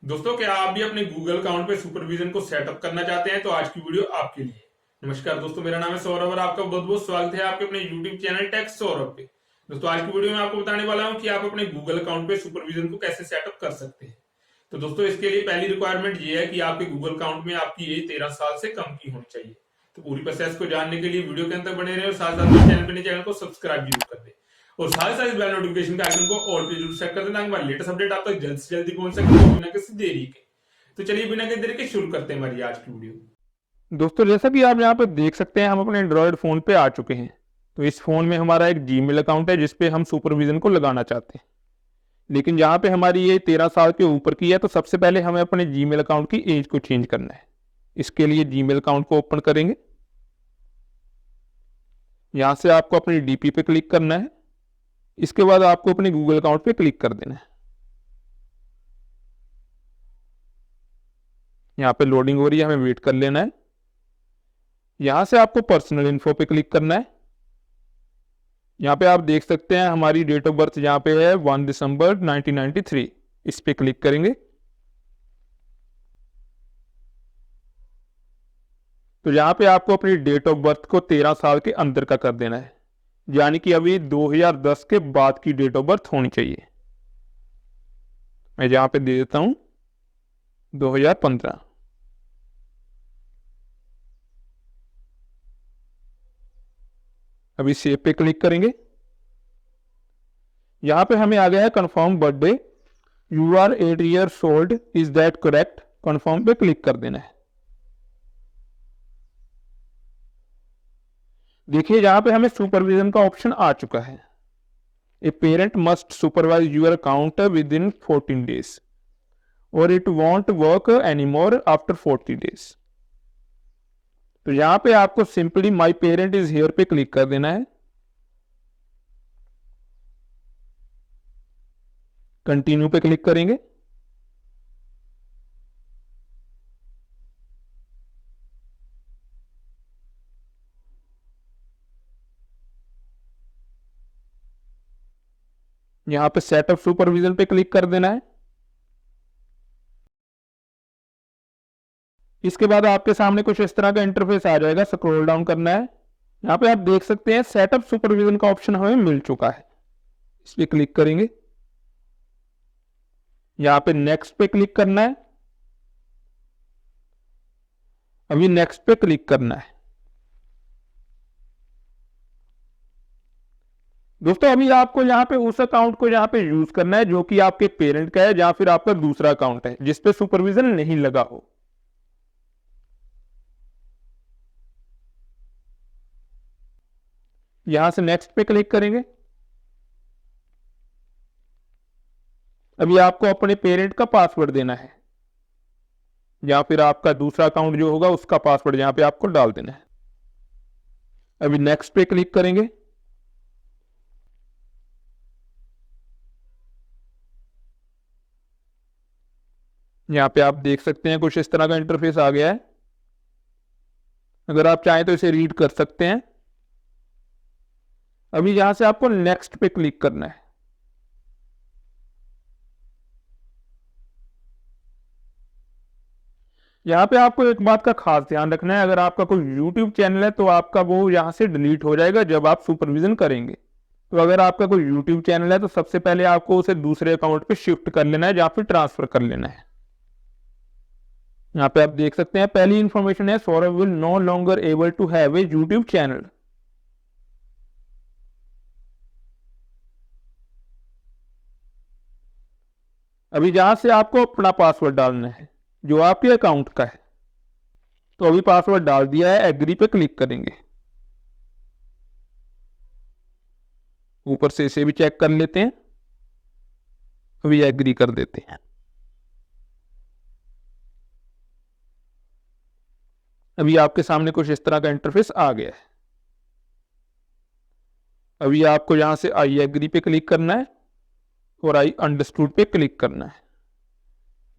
दोस्तों, क्या आप भी अपने गूगल अकाउंट पे सुपरविजन को सेटअप करना चाहते हैं? तो आज की वीडियो आपके लिए। नमस्कार दोस्तों, मेरा नाम है सौरभ और आपका बहुत बहुत स्वागत है आपके अपने यूट्यूब चैनल टेक सौरभ पे। दोस्तों, आज की वीडियो में आपको बताने वाला हूं कि आप अपने गूगल अकाउंट पे सुपरविजन को कैसे सेटअप कर सकते हैं। तो दोस्तों, इसके लिए पहली रिक्वायरमेंट ये है कि आपके गूगल अकाउंट में आपकी एज 13 साल से कम की होनी चाहिए। तो पूरी प्रोसेस को जानने के लिए वीडियो के अंत तक बने रहे और साथ साथ चैनल को सब्सक्राइब जरूर कर दें और साथ साथ बेल नोटिफिकेशन का आइकन को ऑल पे जरूर सेट कर देना, हमारी लेटेस्ट अपडेट आप तक जल्द से जल्दी पहुंच सके बिना किसी देरी के। तो चलिए बिना किसी देरी के शुरू करते हैं हमारी आज की वीडियो। दोस्तों, जैसा कि आप यहाँ पे देख सकते हैं, हम अपने एंड्रॉयड फ़ोन पे आ चुके हैं। तो इस फ़ोन में हमारा एक जीमेल अकाउंट है जिस पे हम सुपरविजन को लगाना चाहते हैं। लेकिन जहाँ पे हमारी ये 13 साल के ऊपर की है, तो सबसे पहले हमें अपने जीमेल अकाउंट की एज को चेंज करना है। इसके लिए जीमेल अकाउंट को ओपन करेंगे। यहाँ से आपको अपनी डीपी पे क्लिक करना है। इसके बाद आपको अपने गूगल अकाउंट पे क्लिक कर देना है। यहाँ पे लोडिंग हो रही है, हमें वेट कर लेना है। यहाँ से आपको पर्सनल इन्फो पे क्लिक करना है। यहाँ पे आप देख सकते हैं हमारी डेट ऑफ बर्थ यहाँ पे है 1 दिसंबर 1993। इस पे क्लिक करेंगे तो यहाँ पे आपको अपनी डेट ऑफ बर्थ को 13 साल के अंदर का कर देना है, यानी कि अभी 2010 के बाद की डेट ऑफ बर्थ होनी चाहिए। मैं यहाँ पे दे देता हूँ 2015। अभी सेव पे क्लिक करेंगे। यहाँ पे हमें आ गया है confirm birthday, you are 8 years old, is that correct. Confirm पे क्लिक कर देना है। देखिए यहाँ पे हमें सुपरविजन का ऑप्शन आ चुका है। A parent must supervise your account within 14 days और it won't work any more after 40 days. तो यहाँ पे आपको simply my parent is here पे क्लिक कर देना है। कंटिन्यू पे क्लिक करेंगे। यहाँ पे सेटअप सुपरविजन पे क्लिक कर देना है। इसके बाद आपके सामने कुछ इस तरह का इंटरफेस आ जाएगा। स्क्रॉल डाउन करना है। यहाँ पे आप देख सकते हैं सेटअप सुपरविजन का ऑप्शन हमें मिल चुका है। इस पे क्लिक करेंगे। यहाँ पे नेक्स्ट पे क्लिक करना है। अभी नेक्स्ट पे क्लिक करना है। दोस्तों, अभी आपको यहाँ पे उस अकाउंट को यहाँ पे यूज करना है जो कि आपके पेरेंट का है या फिर आपका दूसरा अकाउंट है जिसपे सुपरविजन नहीं लगा हो। यहां से नेक्स्ट पे क्लिक करेंगे। अभी आपको अपने पेरेंट का पासवर्ड देना है या फिर आपका दूसरा अकाउंट जो होगा उसका पासवर्ड यहां पे आपको डाल देना है। अभी नेक्स्ट पे क्लिक करेंगे। यहाँ पे आप देख सकते हैं कुछ इस तरह का इंटरफेस आ गया है। अगर आप चाहें तो इसे रीड कर सकते हैं। अभी यहां से आपको नेक्स्ट पे क्लिक करना है। यहाँ पे आपको एक बात का खास ध्यान रखना है, अगर आपका कोई YouTube चैनल है तो आपका वो यहाँ से डिलीट हो जाएगा जब आप सुपरविजन करेंगे। तो अगर आपका कोई YouTube चैनल है तो सबसे पहले आपको उसे दूसरे अकाउंट पे शिफ्ट कर लेना है या फिर ट्रांसफर कर लेना है। यहाँ पे आप देख सकते हैं पहली इंफॉर्मेशन है, Saurabh will no longer able to have a YouTube channel. अभी जहां से आपको अपना पासवर्ड डालना है जो आपके अकाउंट का है। तो अभी पासवर्ड डाल दिया है, एग्री पे क्लिक करेंगे। ऊपर से इसे भी चेक कर लेते हैं। अभी एग्री कर देते हैं। अभी आपके सामने कुछ इस तरह का इंटरफेस आ गया है। अभी आपको यहां से आई एग्री पे क्लिक करना है और आई अंडरस्टूड पे क्लिक करना है।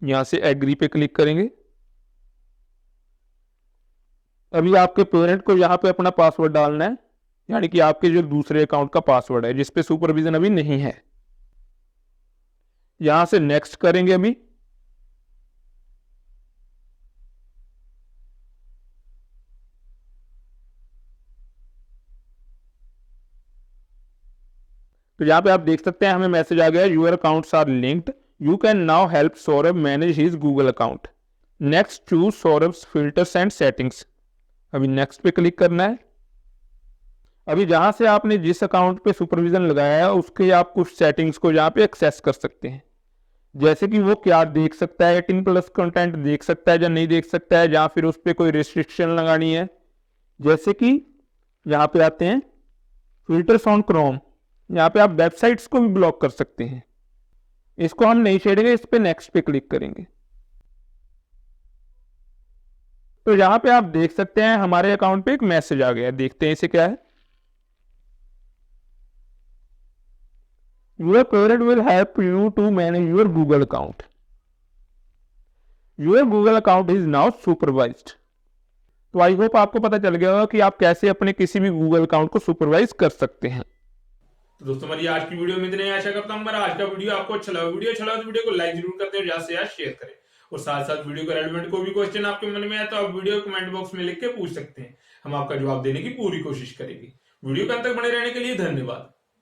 यहां से एग्री पे क्लिक करेंगे। अभी आपके पेरेंट को यहाँ पे अपना पासवर्ड डालना है, यानी कि आपके जो दूसरे अकाउंट का पासवर्ड है जिसपे सुपरविजन अभी नहीं है। यहां से नेक्स्ट करेंगे। अभी तो यहाँ पे आप देख सकते हैं हमें मैसेज आ गया, your accounts are linked, you can now help Saurabh manage his Google account. Next choose Saurabh's filters and settings. अभी नेक्स्ट पे क्लिक करना है। अभी जहां से आपने जिस अकाउंट पे सुपरविजन लगाया है उसके आप कुछ सेटिंग्स को यहाँ पे एक्सेस कर सकते हैं, जैसे कि वो क्या देख सकता है, 18+ कंटेंट देख सकता है या नहीं देख सकता है, या फिर उस पर कोई रिस्ट्रिक्शन लगानी है। जैसे कि यहाँ पे आते हैं फिल्टर्स ऑन क्रोम, यहाँ पे आप वेबसाइट्स को भी ब्लॉक कर सकते हैं। इसको हम नहीं छेड़ेंगे, इस पे नेक्स्ट पे क्लिक करेंगे। तो यहाँ पे आप देख सकते हैं हमारे अकाउंट पे एक मैसेज आ गया, देखते हैं इसे क्या है। Your parent will help you to manage your Google account. Your Google account is now supervised. तो आई होप आपको पता चल गया होगा कि आप कैसे अपने किसी भी गूगल अकाउंट को सुपरवाइज कर सकते हैं। तो दोस्तों हमारी आज की वीडियो में इतना ही। आशा करता हूँ हमारा आज का वीडियो आपको अच्छा लगा। वीडियो अच्छा लगा तो वीडियो को लाइक जरूर करते हैं, ज्यादा से ज्यादा शेयर करें, और साथ साथ वीडियो के रेलेवेंट कोई भी क्वेश्चन आपके मन में आए तो आप वीडियो कमेंट बॉक्स में लिख के पूछ सकते हैं, हम आपका जवाब देने की पूरी कोशिश करेंगे। वीडियो के अंत तक बने रहने के लिए धन्यवाद।